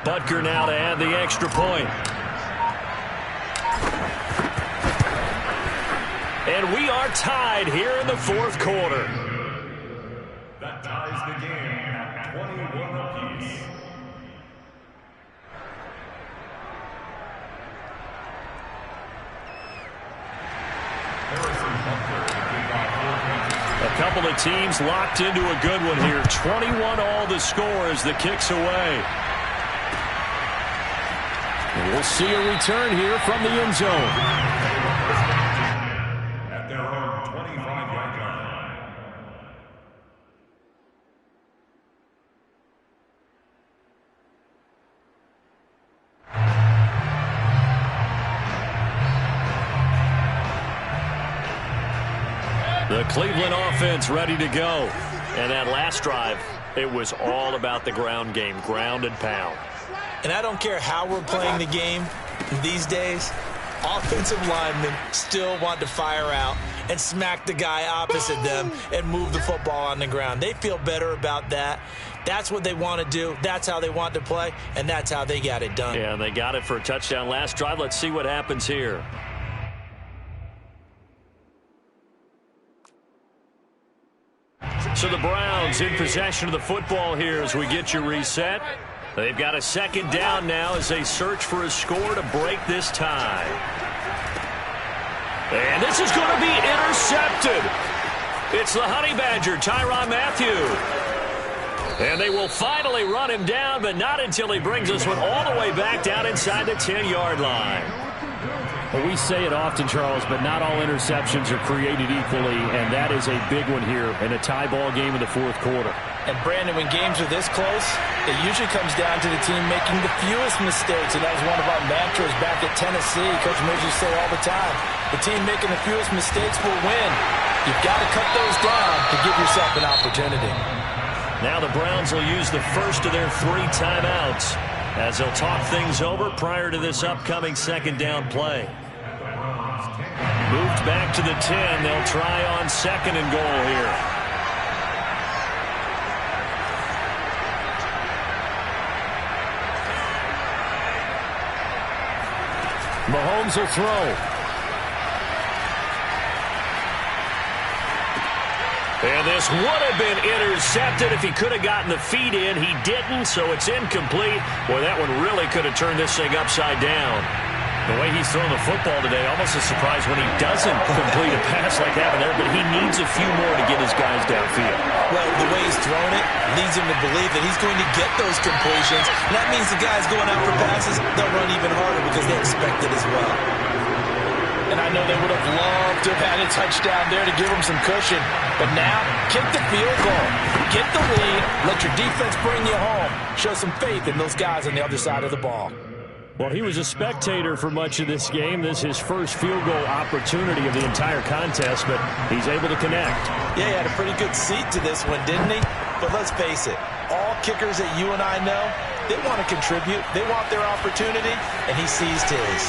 Butker now to add the extra point. And we are tied here in the fourth quarter. That ties the game at 21 apiece. A couple of teams locked into a good one here. 21 all the score as the kick's away. And we'll see a return here from the end zone. At their own 25-yard line. The Cleveland offense ready to go. And that last drive, it was all about the ground game, ground and pound. And I don't care how we're playing the game these days, offensive linemen still want to fire out and smack the guy opposite them and move the football on the ground. They feel better about that. That's what they want to do. That's how they want to play, and that's how they got it done. Yeah, and they got it for a touchdown last drive. Let's see what happens here. So the Browns in possession of the football here as we get you reset. They've got a second down now as they search for a score to break this tie. And this is going to be intercepted. It's the Honey Badger, Tyrann Mathieu. And they will finally run him down, but not until he brings this one all the way back down inside the 10-yard line. Well, we say it often, Charles, but not all interceptions are created equally, and that is a big one here in a tie ball game in the fourth quarter. And, Brandon, when games are this close, it usually comes down to the team making the fewest mistakes, and that was one of our mantras back at Tennessee. Coach Mills used to say all the time, the team making the fewest mistakes will win. You've got to cut those down to give yourself an opportunity. Now the Browns will use the first of their 3 timeouts as they'll talk things over prior to this upcoming second down play. Moved back to the 10. They'll try on second and goal here. Mahomes will throw. And this would have been intercepted if he could have gotten the feet in. He didn't, so it's incomplete. Boy, that one really could have turned this thing upside down. The way he's thrown the football today, almost a surprise when he doesn't complete a pass like that there, but he needs a few more to get his guys downfield. Well, the way he's thrown it leads him to believe that he's going to get those completions. And that means the guys going out for passes, they'll run even harder because they expect it as well. And I know they would have loved to have had a touchdown there to give them some cushion. But now, kick the field goal. Get the lead. Let your defense bring you home. Show some faith in those guys on the other side of the ball. Well, he was a spectator for much of this game. This is his first field goal opportunity of the entire contest, but he's able to connect. Yeah, he had a pretty good seat to this one, didn't he? But let's face it, all kickers that you and I know, they want to contribute. They want their opportunity, and he seized his.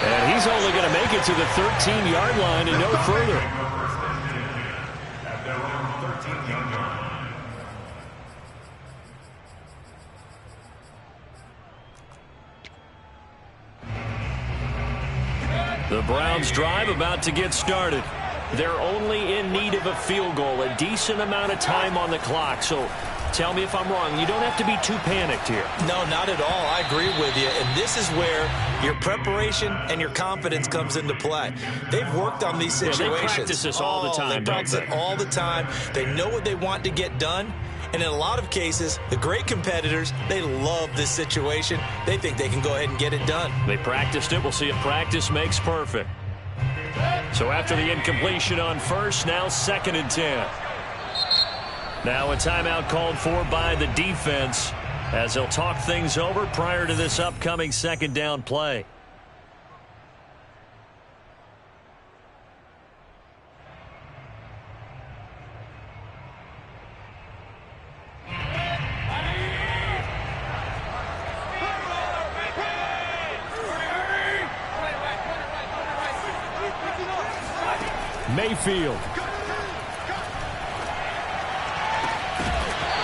And he's only going to make it to the 13-yard line and no further. At their own 13-yard line. The Browns drive about to get started. They're only in need of a field goal, a decent amount of time on the clock. So tell me if I'm wrong. You don't have to be too panicked here. No, not at all. I agree with you. And this is where your preparation and your confidence comes into play. They've worked on these situations. Yeah, they practice this all the time, They practice it all the time. They know what they want to get done. And in a lot of cases, the great competitors, they love this situation. They think they can go ahead and get it done. They practiced it. We'll see if practice makes perfect. So after the incompletion on first, now 2nd and 10. Now a timeout called for by the defense as they'll talk things over prior to this upcoming second down play. Mayfield.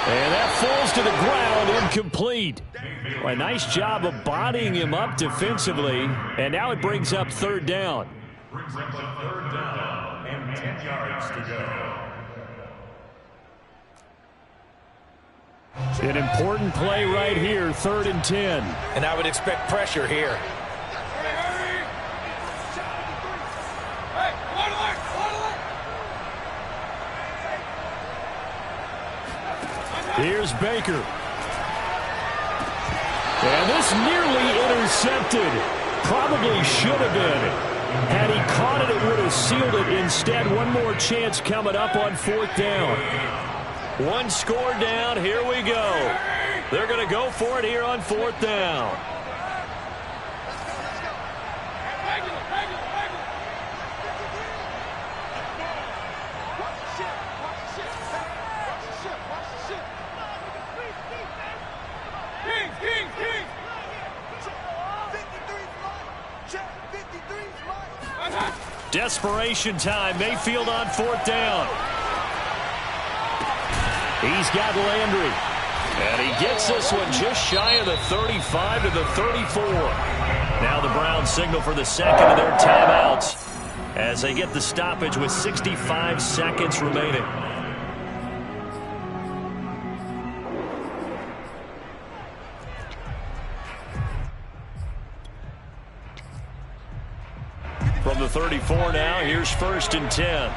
And that falls to the ground, incomplete. Well, a nice job of bodying him up defensively, and now it brings up third down. Brings up a third down and 10 yards to go. An important play right here, 3rd and 10. And I would expect pressure here. Here's Baker. And this nearly intercepted. Probably should have been. Had he caught it, it would have sealed it. Instead, one more chance coming up on 4th down. One score down. Here we go. They're going to go for it here on 4th down. Desperation time. Mayfield on 4th down. He's got Landry. And he gets this one just shy of the 35 to the 34. Now the Browns signal for the second of their timeouts as they get the stoppage with 65 seconds remaining. From the 34 now, here's 1st and 10.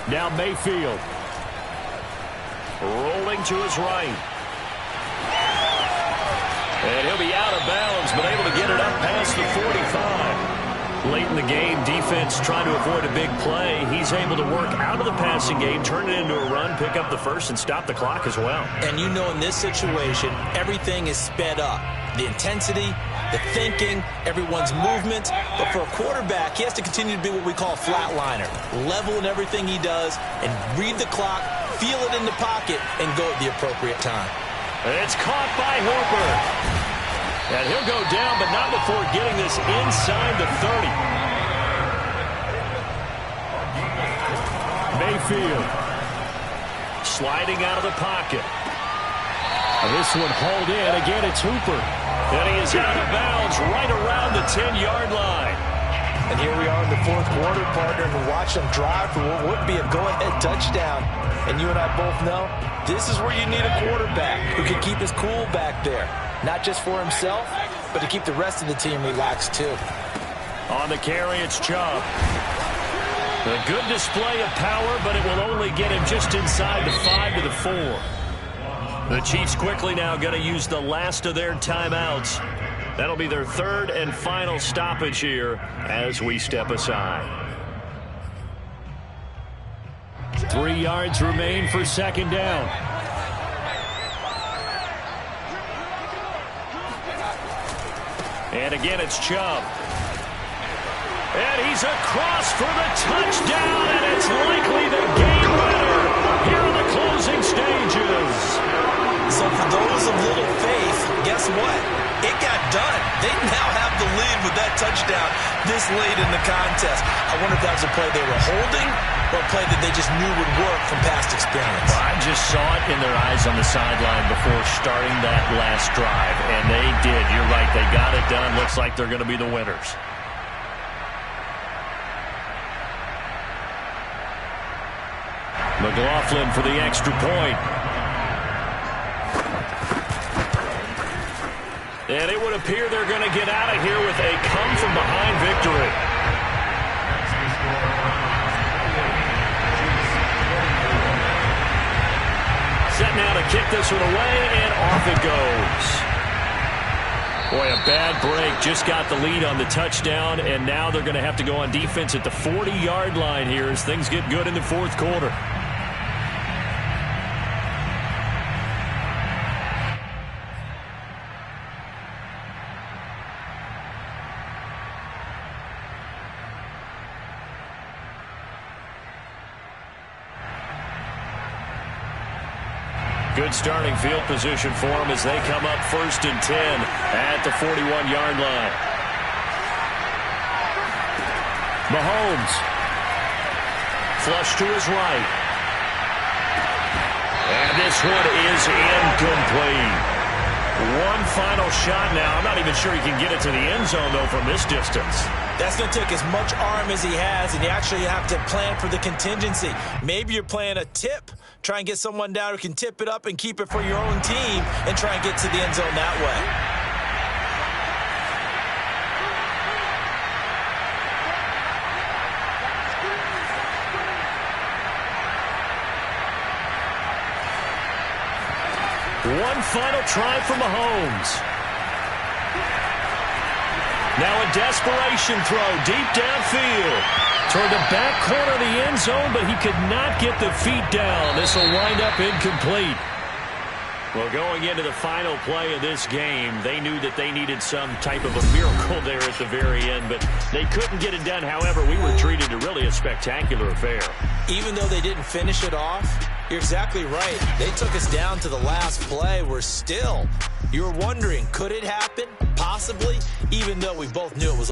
Now Mayfield. Rolling to his right. And he'll be out of bounds, but able to get it up past the 45. Late in the game, defense trying to avoid a big play. He's able to work out of the passing game, turn it into a run, pick up the first, and stop the clock as well. And you know in this situation, everything is sped up. The intensity, the thinking, everyone's movement. But for a quarterback, he has to continue to be what we call a flatliner. Level in everything he does and read the clock, feel it in the pocket, and go at the appropriate time. It's caught by Hooper. And he'll go down, but not before getting this inside the 30. Mayfield. Sliding out of the pocket. This one hauled in. Again, it's Hooper. And he is out of bounds right around the 10-yard line. And here we are in the 4th quarter, partner, and watch them drive for what would be a go-ahead touchdown. And you and I both know this is where you need a quarterback who can keep his cool back there. Not just for himself, but to keep the rest of the team relaxed, too. On the carry, it's Chubb. A good display of power, but it will only get him just inside the 5 to the 4. The Chiefs quickly now going to use the last of their timeouts. That'll be their 3rd and final stoppage here as we step aside. 3 yards remain for 2nd down. And again, it's Chubb. And he's across for the touchdown, and it's likely the game winner here in the closing stages. So for those of little faith, guess what? It got done. They now have the lead with that touchdown this late in the contest. I wonder if that was a play they were holding or a play that they just knew would work from past experience. Well, I just saw it in their eyes on the sideline before starting that last drive, and they did. You're right. They got it done. Looks like they're going to be the winners. McLaughlin for the extra point. And it would appear they're going to get out of here with a come-from-behind victory. Set now to kick this one away, and off it goes. Boy, a bad break. Just got the lead on the touchdown, and now they're going to have to go on defense at the 40-yard line here as things get good in the 4th quarter. Good starting field position for them as they come up 1st and 10 at the 41-yard line. flush to his right. And this one is incomplete. One final shot now. I'm not even sure he can get it to the end zone, though, from this distance. That's going to take as much arm as he has, and you actually have to plan for the contingency. Maybe you're playing a tip. Try and get someone down who can tip it up and keep it for your own team and try and get to the end zone that way. One final try for Mahomes. Now a desperation throw deep downfield. Toward the back corner of the end zone, but he could not get the feet down. This will wind up incomplete. Well, going into the final play of this game, they knew that they needed some type of a miracle there at the very end, but they couldn't get it done. However, we were treated to really a spectacular affair. Even though they didn't finish it off, you're exactly right. They took us down to the last play. We're still, you're wondering, could it happen? Possibly, even though we both knew it was